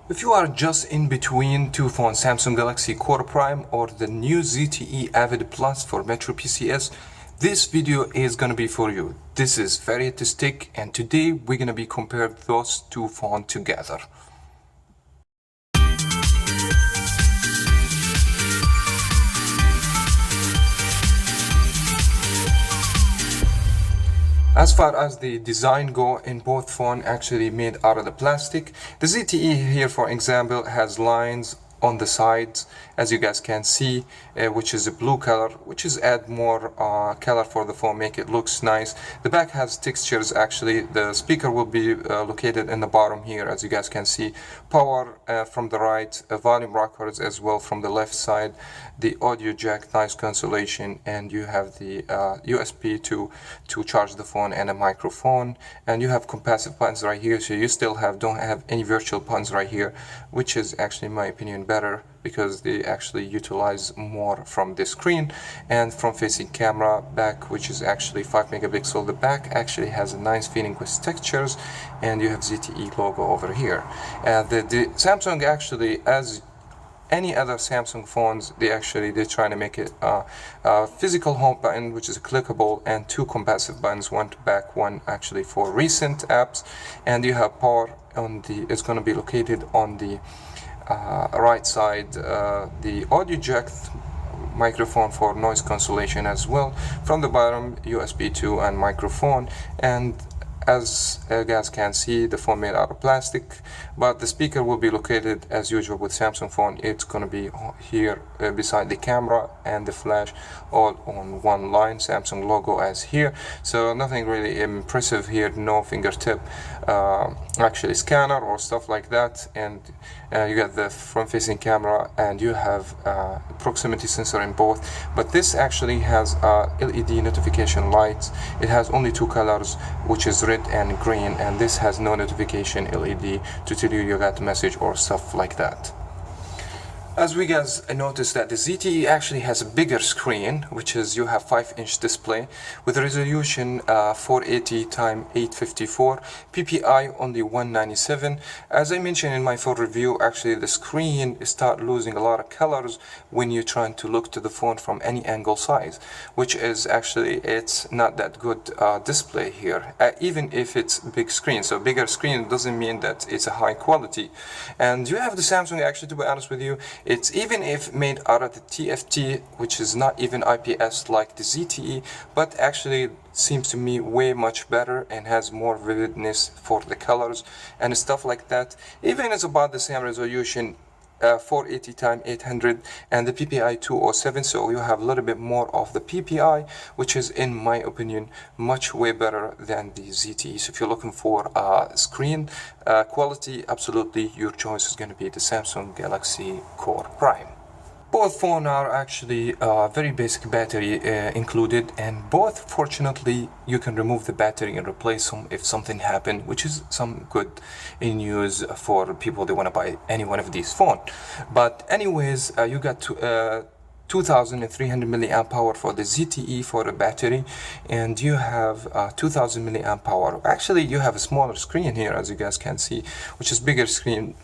If you are just in between two phones, Samsung Galaxy Core Prime or the new ZTE Avid Plus for Metro PCS, this video is gonna be for you. This is very artistic, and today we're gonna be comparing those two phones together. As far as the design go, in both phones actually made out of the plastic. The ZTE here, for example, has lines on the sides, as you guys can see, which is a blue color, which is add more color for the phone, make it looks nice. The back has textures. Actually, the speaker will be located in the bottom here, as you guys can see. Power from the right, volume rockers as well from the left side, the audio jack, nice consolation, and you have the USB to charge the phone, and a microphone, and you have capacitive buttons right here, so you still don't have any virtual buttons right here, which is actually, in my opinion, better because they actually utilize more from the screen. And front facing camera back, which is actually 5 megapixel. The back actually has a nice feeling with textures, and you have ZTE logo over here. The Samsung actually, as any other Samsung phones, they're trying to make it a physical home button, which is clickable, and two capacitive buttons, one to back, one actually for recent apps. And you have power on it's going to be located on the right side, the audio jack, microphone for noise cancellation as well. From the bottom, USB 2 and microphone. And as you guys can see, the phone made out of plastic, but the speaker will be located as usual with Samsung phone. It's going to be here beside the camera, and the flash all on one line, Samsung logo as here. So nothing really impressive here, no fingertip actually scanner or stuff like that. And you got the front facing camera, and you have proximity sensor in both, but this actually has LED notification lights. It has only two colors, which is red and green, and this has no notification LED to tell you got the message or stuff like that. As we guys notice that the ZTE actually has a bigger screen, which is you have 5-inch display with a resolution 480 x 854, PPI only 197. As I mentioned in my full review, actually the screen start losing a lot of colors when you're trying to look to the phone from any angle size, which is actually, it's not that good display here, even if it's big screen. So bigger screen doesn't mean that it's a high quality. And you have the Samsung, actually, to be honest with you, it's even if made out of the TFT, which is not even IPS like the ZTE, but actually seems to me way much better and has more vividness for the colors and stuff like that. Even it's about the same resolution, 480 x 800, and the PPI 207, so you have a little bit more of the PPI, which is, in my opinion, much way better than the ZTE. So if you're looking for screen quality, absolutely your choice is going to be the Samsung Galaxy Core Prime. Both phones are actually very basic battery included, and both, fortunately, you can remove the battery and replace them if something happened, which is some good news for people that want to buy any one of these phones. But anyways, you got 2300 milliamp hour for the ZTE for the battery, and you have 2000 milliamp hour. Actually, you have a smaller screen here, as you guys can see, which is bigger screen.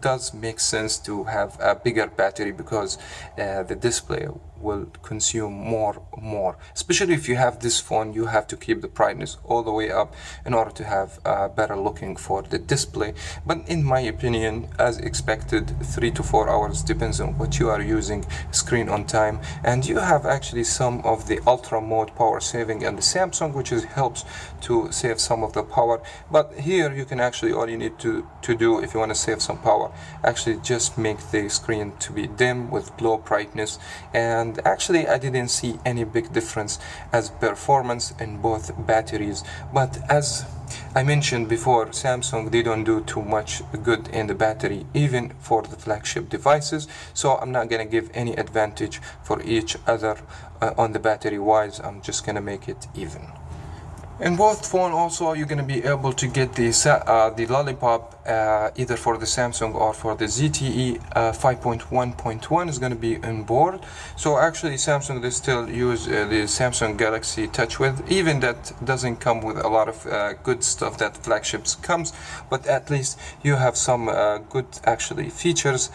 Does make sense to have a bigger battery because the display will consume more, especially if you have this phone. You have to keep the brightness all the way up in order to have better looking for the display. But in my opinion, as expected, 3 to 4 hours depends on what you are using screen on time. And you have actually some of the ultra mode power saving and the Samsung, which helps to save some of the power. But here you can actually, all you need to do if you want to save some power, actually just make the screen to be dim with low brightness. And actually I didn't see any big difference as performance in both batteries. But as I mentioned before, Samsung, they don't do too much good in the battery, even for the flagship devices. So I'm not gonna give any advantage for each other on the battery wise. I'm just gonna make it even. In both phone also you're going to be able to get the lollipop either for the Samsung or for the ZTE 5.1.1 is going to be on board. So actually Samsung, they still use the Samsung Galaxy Touch With, even that doesn't come with a lot of good stuff that flagships comes, but at least you have some good actually features.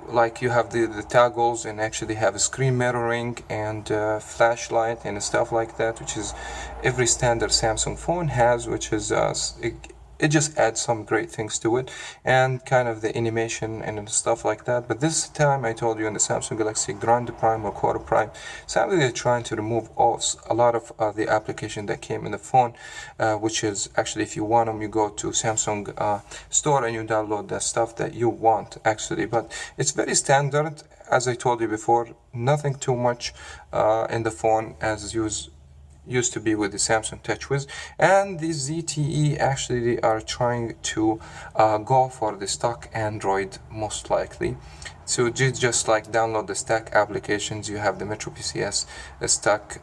Like you have the toggles, and actually have a screen mirroring and flashlight and stuff like that, which is every standard Samsung phone has, which is it just adds some great things to it, and kind of the animation and stuff like that. But this time I told you in the Samsung Galaxy Grande Prime or Quarter Prime, sadly they're trying to remove a lot of the application that came in the phone, which is actually, if you want them, you go to Samsung store and you download the stuff that you want actually. But it's very standard, as I told you before, nothing too much in the phone as used to be with the Samsung TouchWiz. And the ZTE, actually they are trying to go for the stock Android most likely. So just like download the stack applications, you have the Metro PCS stock,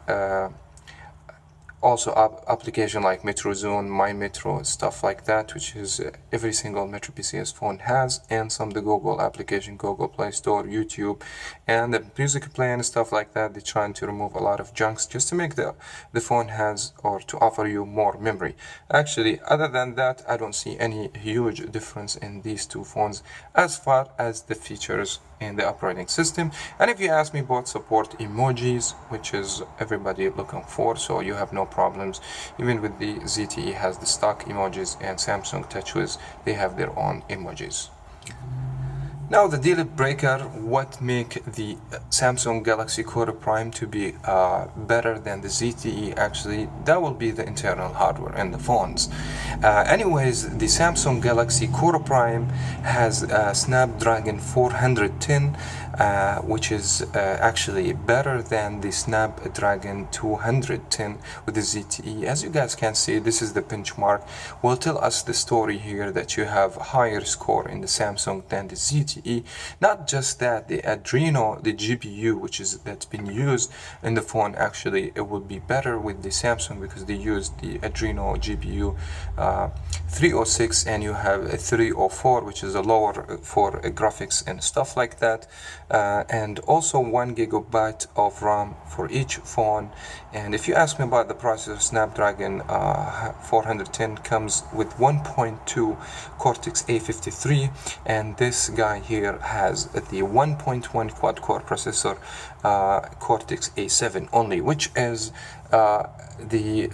also application like Metro Zone, My Metro, stuff like that, which is every single Metro PCS phone has, and some of the Google application, Google Play Store, YouTube, and the music player and stuff like that. They're trying to remove a lot of junks just to make the phone has, or to offer you more memory. Actually, other than that, I don't see any huge difference in these two phones as far as the features in the operating system. And if you ask me, both support emojis, which is everybody looking for, so you have no problems. Even with the ZTE has the stock emojis, and Samsung TouchWiz, they have their own emojis. Now the deal breaker, what make the Samsung Galaxy Quarter Prime to be better than the ZTE, actually, that will be the internal hardware in the phones. Anyways, the Samsung Galaxy Quarter Prime has Snapdragon 410, which is actually better than the Snapdragon 210 with the ZTE. As you guys can see, this is the benchmark. Will tell us the story here that you have higher score in the Samsung than the ZTE. Not just that, the Adreno, the GPU, that's been used in the phone, actually it will be better with the Samsung because they use the Adreno GPU 306, and you have a 304, which is a lower for graphics and stuff like that, and also 1 GB of RAM for each phone. And if you ask me about the processor, Snapdragon 410 comes with 1.2 Cortex A53, and this guy here has the 1.1 quad-core processor Cortex A7 only, which is the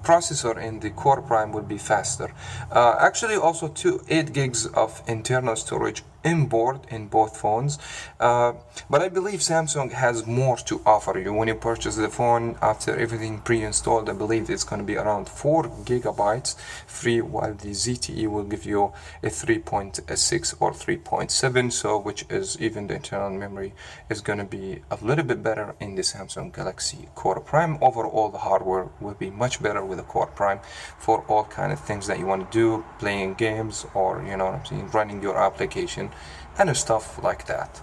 processor in the Core Prime will be faster. Actually, also 8 gigs of internal storage inboard in both phones, but I believe Samsung has more to offer you when you purchase the phone. After everything pre-installed, I believe it's going to be around 4 gigabytes free, while the ZTE will give you a 3.6 or 3.7, so which is, even the internal memory is going to be a little bit better in the Samsung Galaxy Core Prime. Overall, the hardware will be much better with the Core Prime for all kind of things that you want to do, playing games, or you know what I'm saying, running your application and stuff like that.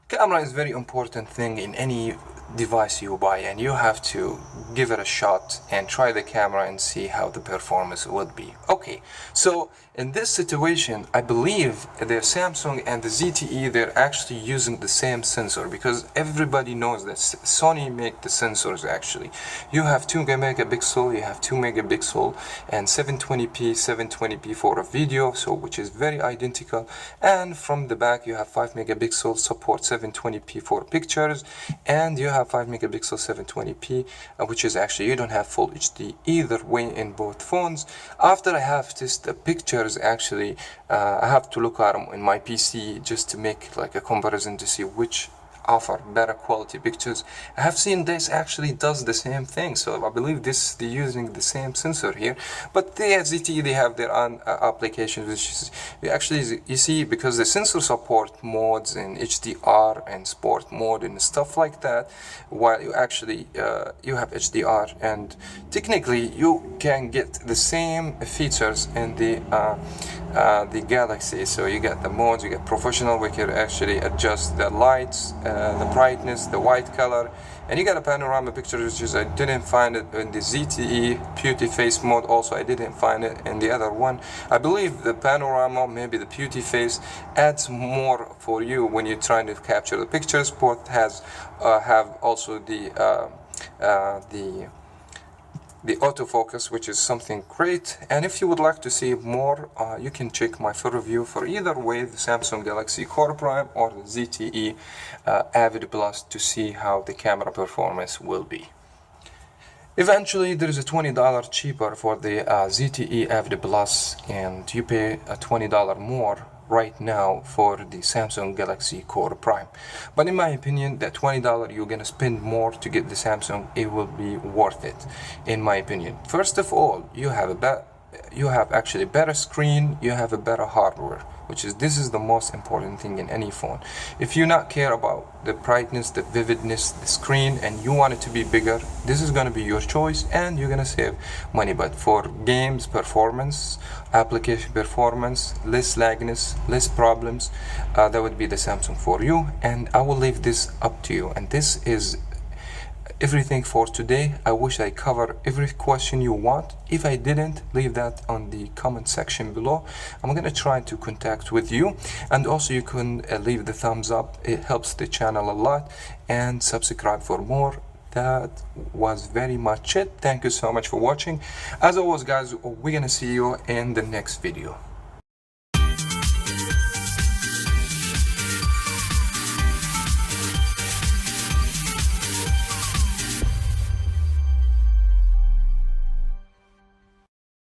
Camera is very important thing in any device you buy, and you have to give it a shot and try the camera and see how the performance would be. Okay, so in this situation, I believe the Samsung and the ZTE, they're actually using the same sensor, because everybody knows that Sony make the sensors actually. You have 2 megapixel, you have 2 megapixel, and 720p for a video, so which is very identical. And from the back, you have 5 megapixel, support 720p for pictures, and you have 5 megapixel 720p, which is actually, you don't have full HD either way in both phones. After I have tested the pictures, actually I have to look at them in my PC just to make like a comparison to see which offer better quality pictures. I have seen this actually does the same thing, so I believe they're using the same sensor here. But the ZTE, they have their own applications, which is actually, you see, because the sensor support modes in HDR and sport mode and stuff like that, while you actually you have HDR, and technically you can get the same features in the the Galaxy. So you get the modes, you get professional, we can actually adjust the lights, the brightness, the white color, and you got a panorama picture, which is I didn't find it in the ZTE Beauty Face mode. Also, I didn't find it in the other one. I believe the panorama, maybe the Beauty Face, adds more for you when you're trying to capture the pictures. Both have also the autofocus, which is something great. And if you would like to see more, you can check my full review for either way, the Samsung Galaxy Core Prime or the ZTE Avid Plus, to see how the camera performance will be. Eventually there is a $20 cheaper for the ZTE Avid Plus, and you pay a $20 more right now for the Samsung Galaxy Core Prime. But in my opinion, that $20 you're gonna spend more to get the Samsung, it will be worth it, in my opinion. First of all, you have actually better screen, you have a better hardware, this is the most important thing in any phone. If you not care about the brightness, the vividness, the screen, and you want it to be bigger, this is gonna be your choice, and you're gonna save money. But for games performance, application performance, less lagness, less problems, that would be the Samsung for you. And I will leave this up to you. And this is everything for today. I wish I covered every question you want. If I didn't, leave that on the comment section below. I'm gonna try to contact with you, and also you can leave the thumbs up. It helps the channel a lot, and subscribe for more. That was very much it. Thank you so much for watching. As always, guys, we're gonna see you in the next video.